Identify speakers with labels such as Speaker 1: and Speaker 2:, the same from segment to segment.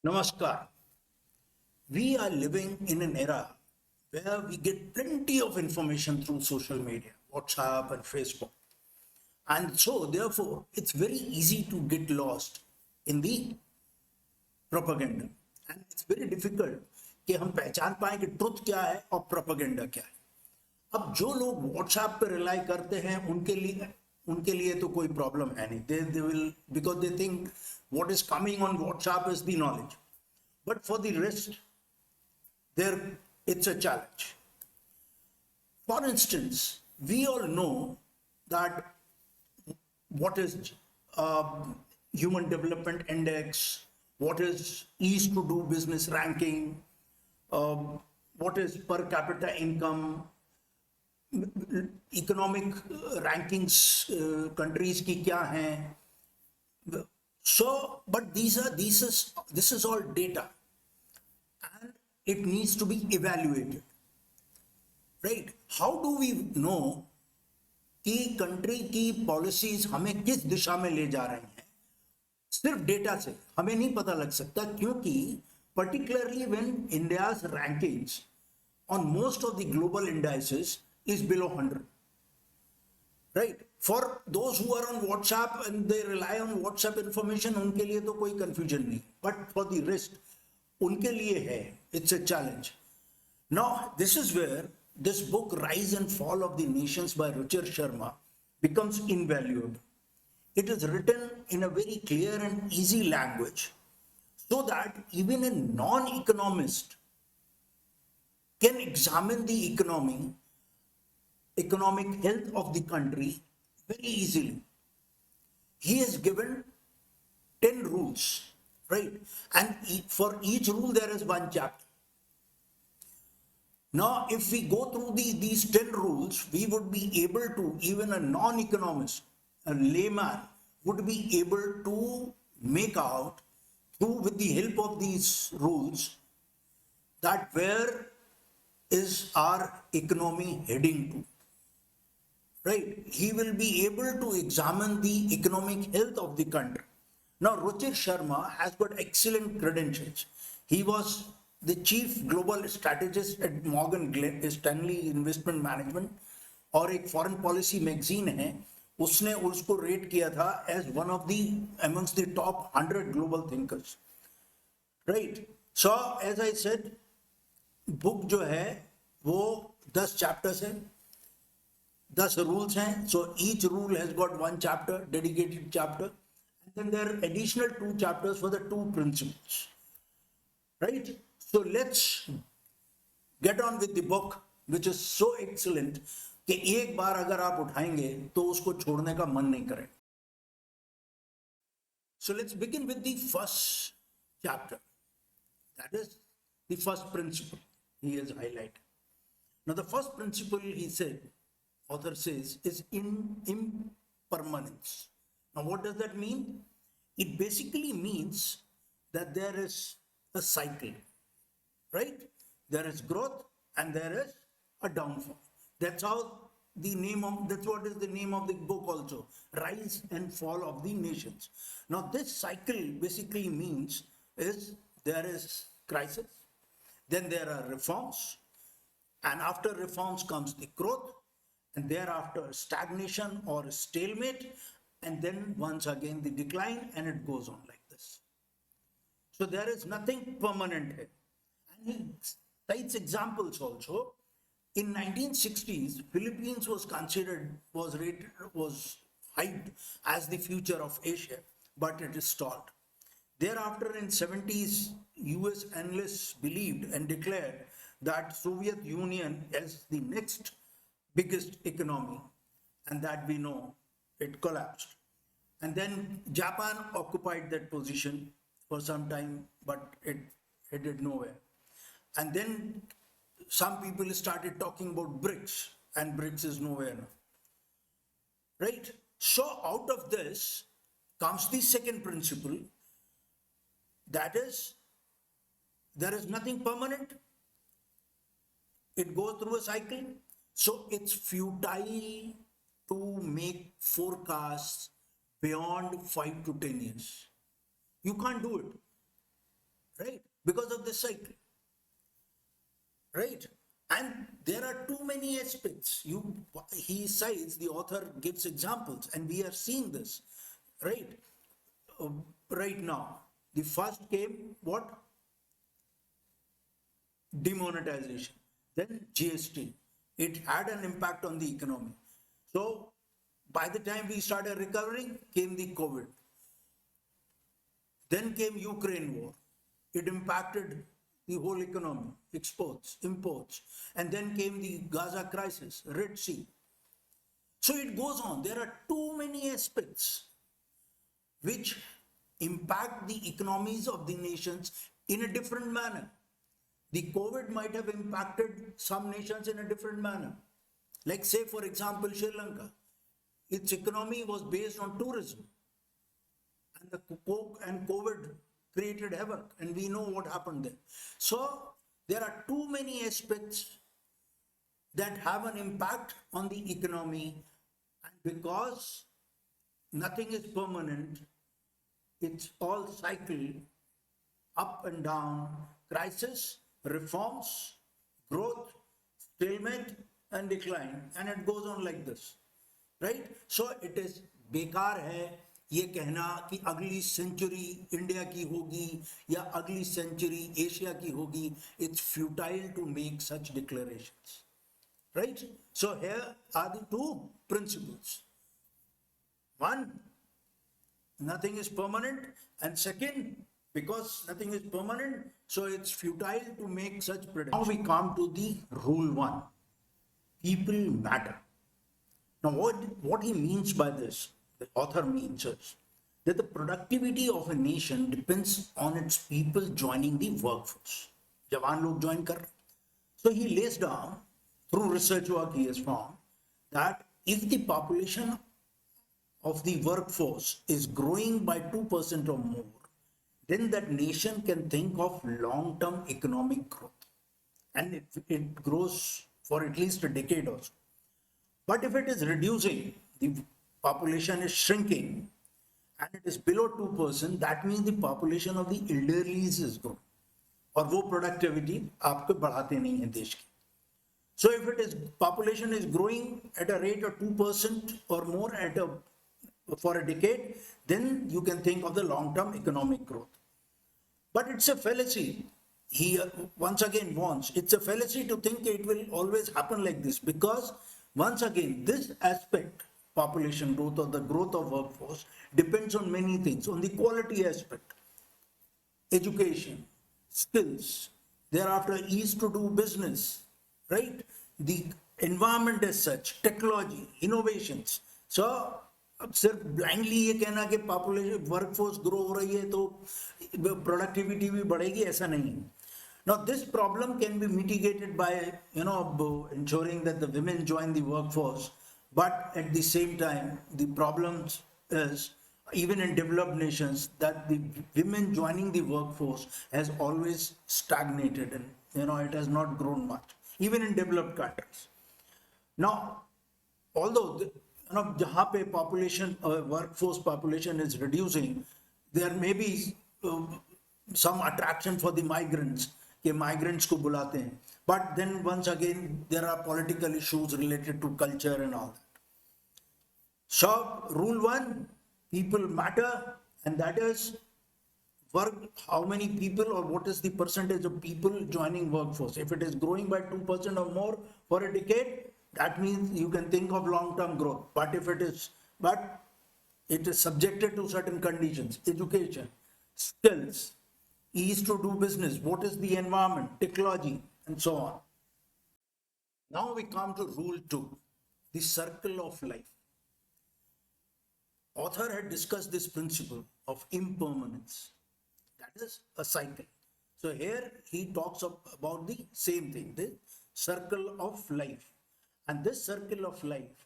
Speaker 1: Namaskar. We are living in an era where we get plenty of information through social media, WhatsApp and Facebook. And so, therefore, it's very easy to get lost in the propaganda. And it's very difficult कि हम पहचान पाए कि truth क्या है और propaganda क्या है. अब जो लोग व्हाट्सएप पे रिलाई करते हैं उनके लिए तो कोई प्रॉब्लम है नहीं. They will because they think what is coming on WhatsApp is the knowledge. But for the rest, there it's a challenge. For instance, we all know that what is Human Development Index, what is Ease to Do Business ranking, what is per capita income, economic rankings countries की क्या हैं. So, but this is all data, and it needs to be evaluated, right? How do we know कि country की policies हमें किस दिशा में ले जा रही हैं? सिर्फ डेटा से हमें नहीं पता लग सकता, क्योंकि particularly when India's rankings on most of the global indices is below 100, right? For those who are on WhatsApp and they rely on WhatsApp information, उनके लिए तो कोई confusion नहीं. But for the rest, उनके लिए है. It's a challenge. Now, this is where this book, Rise and Fall of the Nations by Ruchir Sharma, becomes invaluable. It is written in a very clear and easy language so that even a non-economist can examine the economic health of the country very easily. He has given 10 rules, right? And for each rule there is one chapter. Now, if we go through these 10 rules, we would be able to, even a non-economist, a layman, would be able to make out, with the help of these rules, that where is our economy heading to. Right? He will be able to examine the economic health of the country. Now, Ruchir Sharma has got excellent credentials. He was the chief global strategist at Morgan Stanley Investment Management, और एक foreign policy magazine है, उसने उसको rate किया था as one of the amongst the top 100 global thinkers. Right? So, as I said, book जो है वो 10 chapters है, 10 rules हैं. So each rule has got one chapter, dedicated chapter, and then there are additional 2 chapters for the 2 principles, right? So let's get on with the book, which is so excellent कि एक बार अगर आप उठाएंगे तो उसको छोड़ने का मन नहीं करें. So let's begin with the first chapter. That is the first principle he has highlighted. Now the first principle, he said, author says, is impermanence. Now what does that mean? It basically means that there is a cycle, right? There is growth and there is a downfall. That's what is the name of the book also, Rise and Fall of the Nations. Now this cycle basically means is there is crisis, then there are reforms, and after reforms comes the growth, and thereafter stagnation or stalemate, and then once again the decline, and it goes on like this. So there is nothing permanent here. And he cites examples also. In 1960s, Philippines was hyped as the future of Asia, but it is stalled. Thereafter, in 70s, US analysts believed and declared that Soviet Union is the next biggest economy, and that we know it collapsed. And then Japan occupied that position for some time, but it headed nowhere. And then some people started talking about BRICS, and BRICS is nowhere now. Right? So out of this comes the second principle, that is, there is nothing permanent. It goes through a cycle. So it's futile to make forecasts beyond 5 to 10 years. You can't do it. right? Because of this cycle, right? And there are too many aspects. He cites, the author gives examples, and we are seeing this, right? Uh, right now, the first came what? Demonetization, then GST. It had an impact on the economy. So by the time we started recovering, came the COVID. Then came Ukraine war. It impacted the whole economy, exports, imports. And then came the Gaza crisis, Red Sea. So it goes on. There are too many aspects which impact the economies of the nations in a different manner. The COVID might have impacted some nations in a different manner. Like, say, for example, Sri Lanka. Its economy was based on tourism. And the COVID created havoc, and we know what happened there. So, there are too many aspects that have an impact on the economy, and because nothing is permanent, it's all cycle, up and down, crisis, reforms, growth, stalemate, and decline, and it goes on like this, right? So it is बेकार है ये कहना कि अगली century India की होगी या अगली सेंचुरी एशिया की होगी. It's futile to make such declarations, right? So here are the two principles. One, nothing is permanent, and second, because nothing is permanent, so it's futile to make such predictions. Now we come to the rule one. People matter. Now what he means by this, the author means is that the productivity of a nation depends on its people joining the workforce. Jawan log join kar. So he lays down, through research work he has found, that if the population of the workforce is growing by 2% or more, then that nation can think of long-term economic growth. And it grows for at least a decade or so. But if it is reducing, the population is shrinking, and it is below 2%, that means the population of the elderly is growing. और वो productivity आपको बढ़ाते नहीं है देश की. So if it is population is growing at a rate of 2% or more for a decade, then you can think of the long-term economic growth. But it's a fallacy. He once again warns, it's a fallacy to think it will always happen like this, because once again, this aspect, population growth or the growth of workforce, depends on many things, on the quality aspect, education, skills, thereafter ease to do business, right? The environment as such, technology, innovations. So अब सिर्फ blindly ये कहना कि population workforce grow हो रही है तो productivity भी बढ़ेगी, ऐसा नहीं है. Now this problem can be mitigated by ensuring that the women join the workforce, but at the same time the problem is, even in developed nations, that the women joining the workforce has always stagnated, and it has not grown much, even in developed countries. Now, although जहाँ पे population workforce population is reducing, there may be some attraction for the migrants, कि migrants को बुलाते हैं, but then once again there are political issues related to culture and all that. So rule one, people matter, and that is work, how many people or what is the percentage of people joining workforce. If it is growing by 2% or more for a decade, that means you can think of long-term growth. But it is subjected to certain conditions: education, skills, ease to do business, what is the environment, technology, and so on. Now we come to rule two, the circle of life. Author had discussed this principle of impermanence. That is a cycle. So here he talks about the same thing, the circle of life. And this circle of life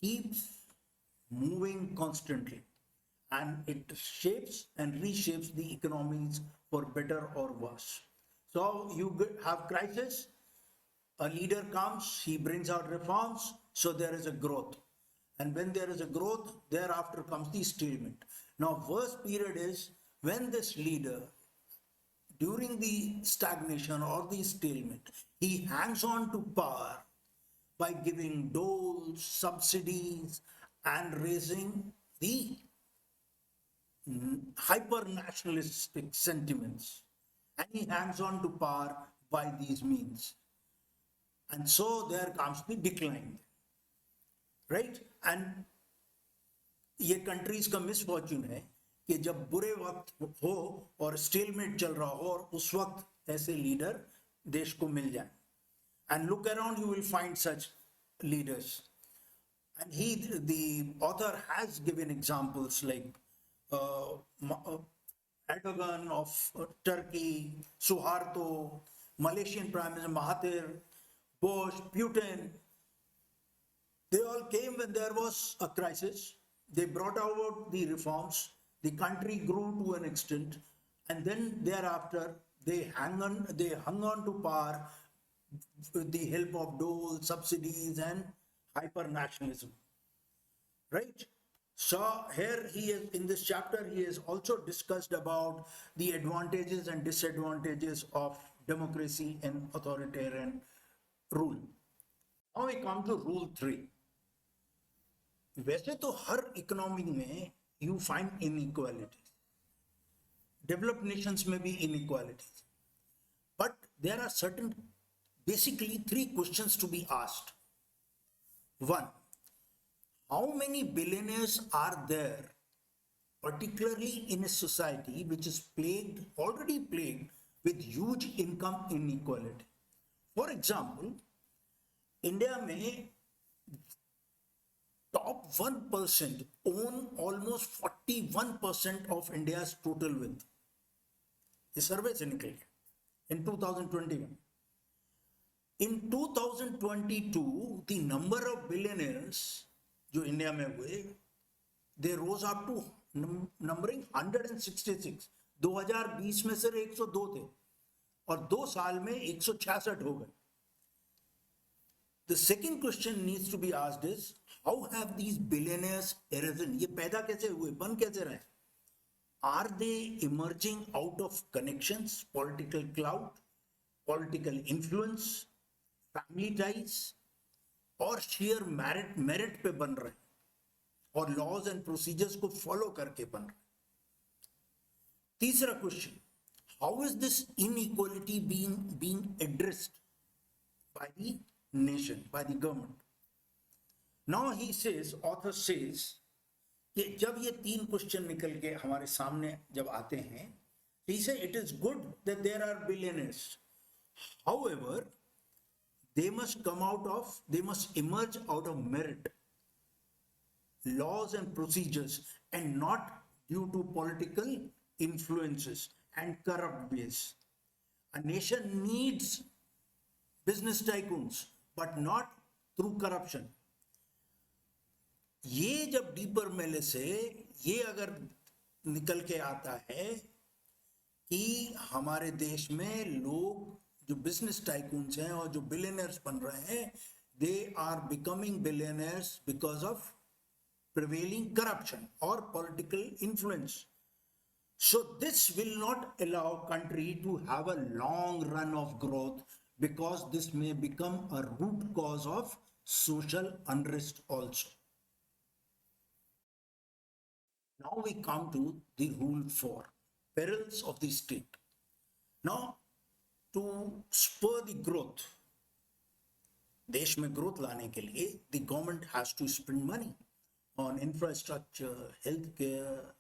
Speaker 1: keeps moving constantly, and it shapes and reshapes the economies for better or worse. So you have crisis, a leader comes, he brings out reforms, so there is a growth. And when there is a growth, thereafter comes the stalemate. Now, worst period is when this leader during the stagnation or the stalemate, he hangs on to power by giving doles, subsidies, and raising the hyper nationalistic sentiments. And he hangs on to power by these means. And so there comes the decline, right? And ये countries का misfortune है कि जब बुरे वक्त हो और stalemate चल रहा हो और उस वक्त ऐसे लीडर देश को मिल जाए. And look around, you will find such leaders. And the author has given examples like Erdogan of Turkey, Suharto, Malaysian Prime Minister Mahathir, Bush, Putin. They all came when there was a crisis. They brought about the reforms. The country grew to an extent, and then thereafter they hung on to power with the help of dole, subsidies, and hyper nationalism. Right? So here he is in this chapter. He has also discussed about the advantages and disadvantages of democracy and authoritarian rule. Now we come to rule 3. वैसे तो हर economy में you find inequalities, developed nations में भी inequalities, but there are certain basically 3 questions to be asked. 1, how many billionaires are there, particularly in a society which is already plagued with huge income inequality? For example, India में top 1% own almost 41% of India's total wealth. ये सर्वे से निकल गया in 2021. In 2022, the number of billionaires जो India में हुए, they rose up to numbering 166. 2020 में सिर्फ 102 थे और 2 साल में 166 हो गए. The second question needs to be asked is, how have these billionaires arisen? ये पैदा कैसे हुए, बन कैसे रहे? Are they emerging out of connections, political clout, political influence, family ties, और sheer merit पे बन रहे और laws and procedures को follow करके बन रहे? तीसरा question, how is this inequality being addressed by the nation, by the government? Now he says, author says, कि जब ये 3 क्वेश्चन निकल के हमारे सामने जब आते हैं, he said it is good that there are billionaires. However, they must emerge out of merit, laws and procedures, and not due to political influences and corrupt ways. A nation needs business tycoons, but not through corruption. ये जब deeper मेले से ये अगर निकल के आता है कि हमारे देश में लोग जो बिजनेस टाइकून्स हैं और जो बिलियनर्स बन रहे हैं, they are becoming billionaires because of prevailing corruption और political influence. So this will not allow country to have a long run of growth, because this may become a root cause of social unrest also. Now we come to the rule 4, perils of the state. Now, to spur the growth, देश में growth लाने के लिए, the government has to spend money on infrastructure, healthcare,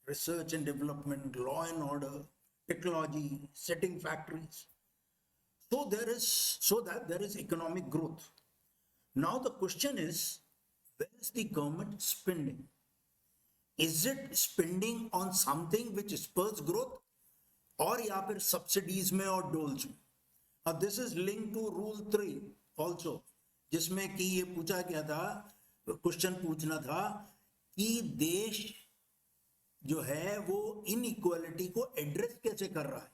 Speaker 1: research and development, law and order, technology, setting factories. So that there is economic growth. Now the question is, where is the government spending? Is it spending on something which spurs growth, और या फिर subsidies में और doles में? Now this is linked to rule 3 also, जिसमें कि ये पूछा गया था, क्वेश्चन पूछना था कि देश जो है वो इनइक्वालिटी को एड्रेस कैसे कर रहा है.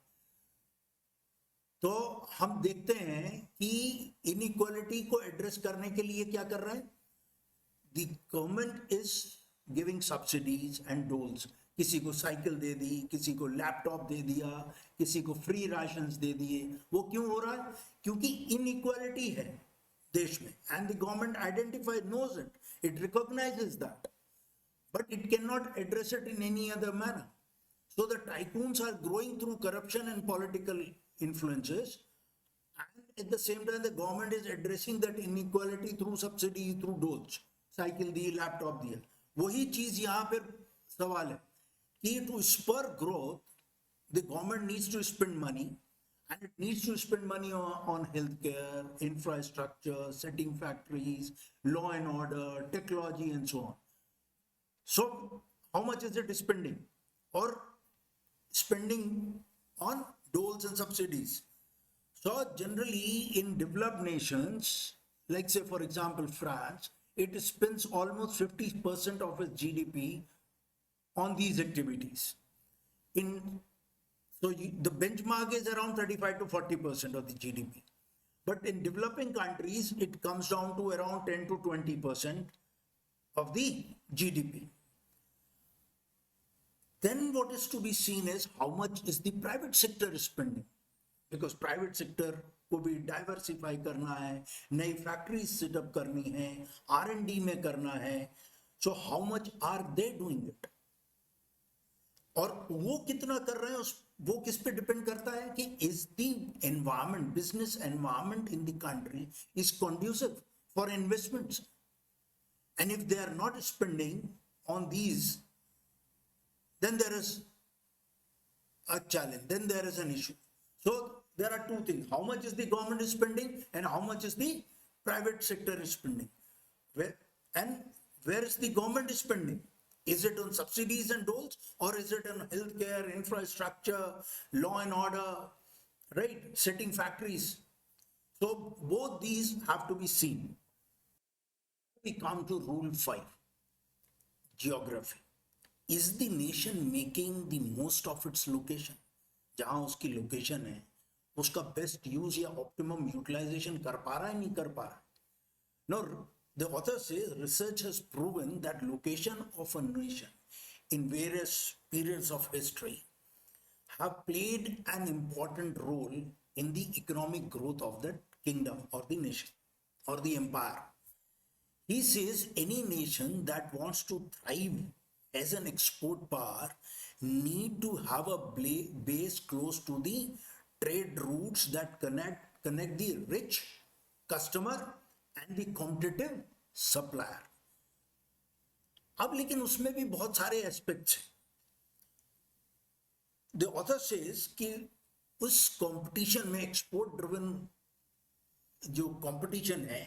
Speaker 1: तो हम देखते हैं कि इनइक्वालिटी को एड्रेस करने के लिए क्या कर रहा है. The government is giving subsidies and doles, किसी को साइकिल दे दी, किसी को लैपटॉप दे दिया, किसी को फ्री राशंस दे दिए। वो क्यों हो रहा है? क्योंकि इनइक्वालिटी है देश में, and the government identify knows it, it recognises that, but it cannot address it in any other manner. So the tycoons are growing through corruption and political influences, and at the same time the government is addressing that inequality through subsidy, through doles, cycle दी, laptop दिया। वही चीज यहाँ पर सवाल है कि to spur growth the government needs to spend money, and it needs to spend money on healthcare, infrastructure, setting factories, law and order, technology, and so on. So how much is it spending? Or spending on doles and subsidies? So generally in developed nations, like say for example France, it spends almost 50% of its GDP on these activities. The benchmark is around 35 to 40% of the GDP. But in developing countries, it comes down to around 10 to 20% of the GDP. Then what is to be seen is how much is the private sector spending, because private sector को भी diversify करना है, नई factories setup करनी है, R&D में करना है। So how much are they doing it, और वो कितना कर रहे हैं, वो किस पे डिपेंड करता है कि is the environment, business environment in the country is conducive for investments, and if they are not spending on these, then there is a challenge, then there is an issue. So there are two things: how much is the government is spending and how much is the private sector is spending. Where is the government is spending? Is it on subsidies and doles, or is it on healthcare, infrastructure, law and order, right, setting factories? So both these have to be seen. We come to rule 5, geography. Is the nation making the most of its location? जहां उसकी location है उसका best use या optimum utilisation कर पा रहा है, नहीं कर पा रहा है? No, the author says research has proven that location of a nation in various periods of history have played an important role in the economic growth of the kingdom or the nation or the empire. He says any nation that wants to thrive as an export power need to have a base close to the trade routes that connect the rich customer and the competitive supplier. अब लेकिन उसमें भी बहुत सारे aspects हैं. The author says कि उस competition में, एक्सपोर्ट ड्रिवन जो कंपटीशन है,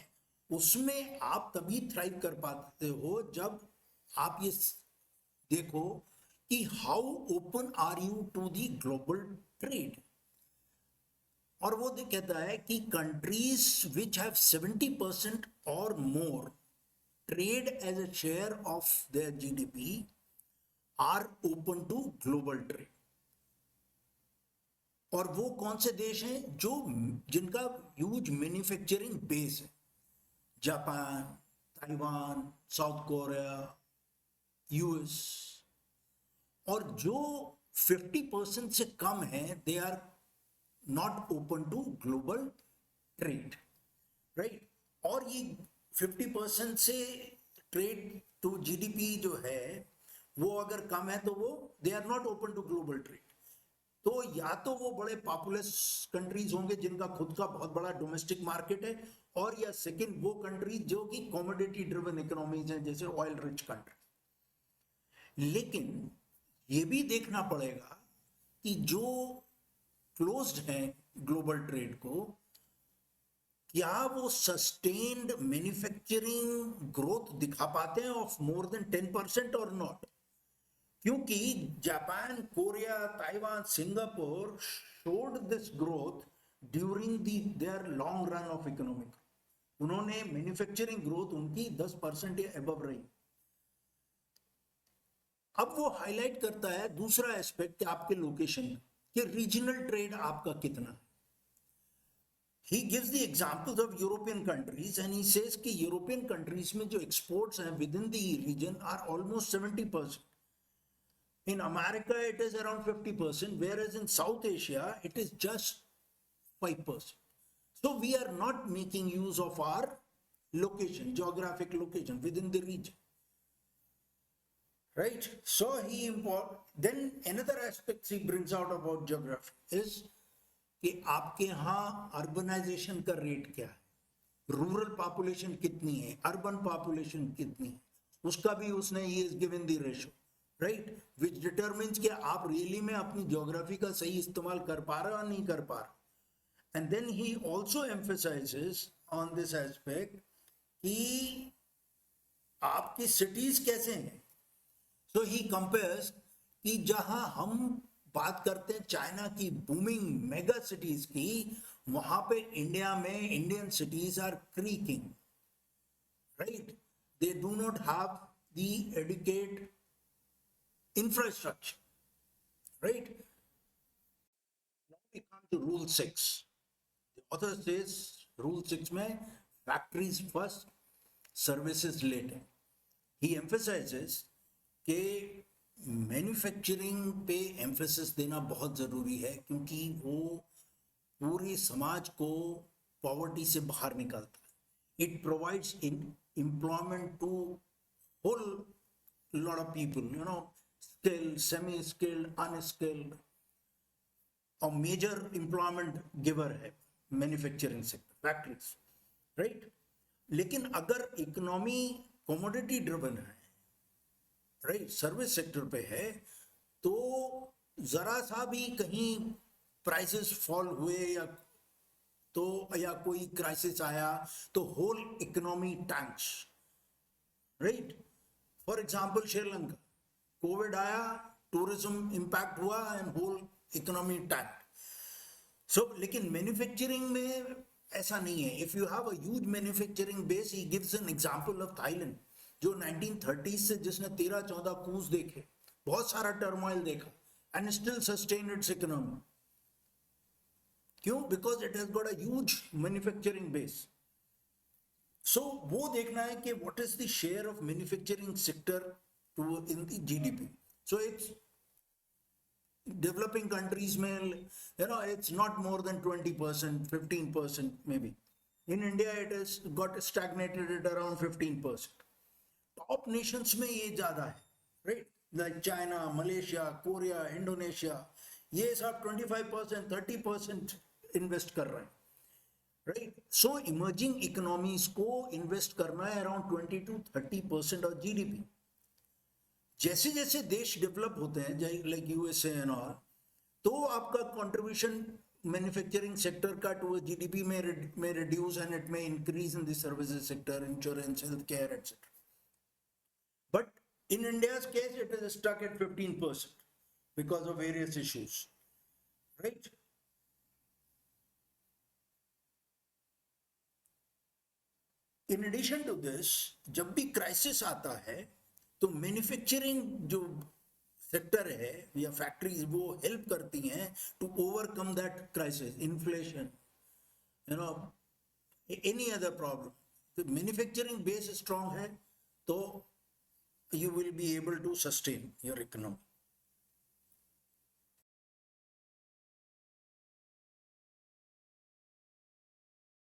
Speaker 1: उसमें आप तभी थ्राइव कर पाते हो जब आप ये देखो कि how open are you to the global trade. और वो कहता है कि कंट्रीज विच हैव 70% और more trade as a share of their GDP are open to global trade. और वो कौन से देश हैं? जो जिनका ह्यूज मैन्युफैक्चरिंग बेस है. Japan, Taiwan, South Korea, US. और जो 50% से कम है, they are not open to global trade, right. और ये 50% से ट्रेड टू जीडीपी जो है वो अगर कम है तो वो they are not open to global trade. तो या तो वो बड़े पॉपुलस कंट्रीज होंगे जिनका खुद का बहुत बड़ा डोमेस्टिक मार्केट है, और या सेकंड वो कंट्रीज जो कि कमोडिटी ड्रिवन इकोनॉमीज हैं, जैसे ऑयल रिच कंट्री. लेकिन ये भी देखना पड़ेगा कि जो क्लोज्ड है ग्लोबल ट्रेड को, क्या वो सस्टेन्ड मैन्युफैक्चरिंग ग्रोथ दिखा पाते हैं ऑफ मोर देन 10% और नॉट. क्योंकि Japan, Korea, Taiwan, Singapore showed this growth during their long run of economic. उन्होंने मैन्युफैक्चरिंग ग्रोथ उनकी 10% या अबव रही. अब वो हाईलाइट करता है दूसरा एस्पेक्ट आपके लोकेशन कि रीजनल ट्रेड आपका कितना. He gives the examples of European countries and he says कि यूरोपियन कंट्रीज में जो एक्सपोर्ट्स हैं within the region are almost 70%. In America, it is around 50%, whereas in South Asia, it is just 5%. So we are not making use of our location, geographic location within the region. Right? So then another aspect he brings out about geography is कि आपके यहाँ urbanisation का rate क्या है, rural population कितनी है, urban population कितनी है, उसका भी उसने he is given the ratio, right, which determines कि आप रियली में अपनी ज्योग्राफी का सही इस्तेमाल कर पा रहे हो या नहीं कर पा रहे. And then he also emphasises on this aspect कि आपकी सिटीज कैसे हैं. सो ही कंपेयर्स कि जहां हम बात करते हैं चाइना की बूमिंग मेगा सिटीज की, वहां पे इंडिया में Indian cities are creaking, right, they do not have the adequate infrastructure, right. Now we come to rule 6. The author says rule 6 में factories first, services later. He emphasizes कि manufacturing पे emphasis देना बहुत ज़रूरी है, क्योंकि वो पूरे समाज को पॉवर्टी से बाहर निकालता है. It provides in employment to whole lot of people, you know, skilled, semi skilled, unskilled, और मेजर एम्प्लॉयमेंट गिवर है मैन्युफैक्चरिंग सेक्टर, फैक्ट्रीज, राइट. लेकिन अगर इकोनॉमी कमोडिटी ड्रिवन है, राइट, सर्विस सेक्टर पे है, तो जरा सा भी कहीं प्राइसेस फॉल हुए या कोई क्राइसिस आया तो whole economy tanks, right. For example Sri Lanka, COVID आया, टूरिज्म इंपैक्ट हुआ and whole economy tank. So लेकिन मैन्युफैक्चरिंग में ऐसा नहीं है. If you have a huge manufacturing base, he gives an example of Thailand, जो 1930 से जिसने 13-14 कूच देखे, बहुत सारा टर्मोइल देखा, and still sustain its economy. क्यों? Because it has got a huge manufacturing base. So वो देखना है कि what is the share of manufacturing sector to in the GDP. So it's developing countries में, you know, it's not more than 20%, 15% may be. In India it is got stagnated at around 15%. Top nations में ये ज्यादा है, right, like China, Malaysia, Korea, Indonesia, ये सब 25%, 30% invest कर रहे हैं, राइट. सो इमर्जिंग इकोनॉमीज को इन्वेस्ट करना है अराउंड 20 to 30% ऑफ जीडीपी. जैसे जैसे देश डेवलप होते हैं, लाइक यूएसए एंड ऑल, तो आपका कंट्रीब्यूशन मैन्युफैक्चरिंग सेक्टर का टू जीडीपी में रिड्यूस एंड इट में increase in the services sector, insurance, health care, etcetera. But in India's case, it is stuck at 15% because of various issues, right? In addition to this, जब भी crisis आता है तो manufacturing जो sector है या factories, वो हेल्प करती हैं to overcome that crisis, inflation, you know, any other problem. तो मैन्युफैक्चरिंग बेस स्ट्रांग है तो you will be able to sustain your economy.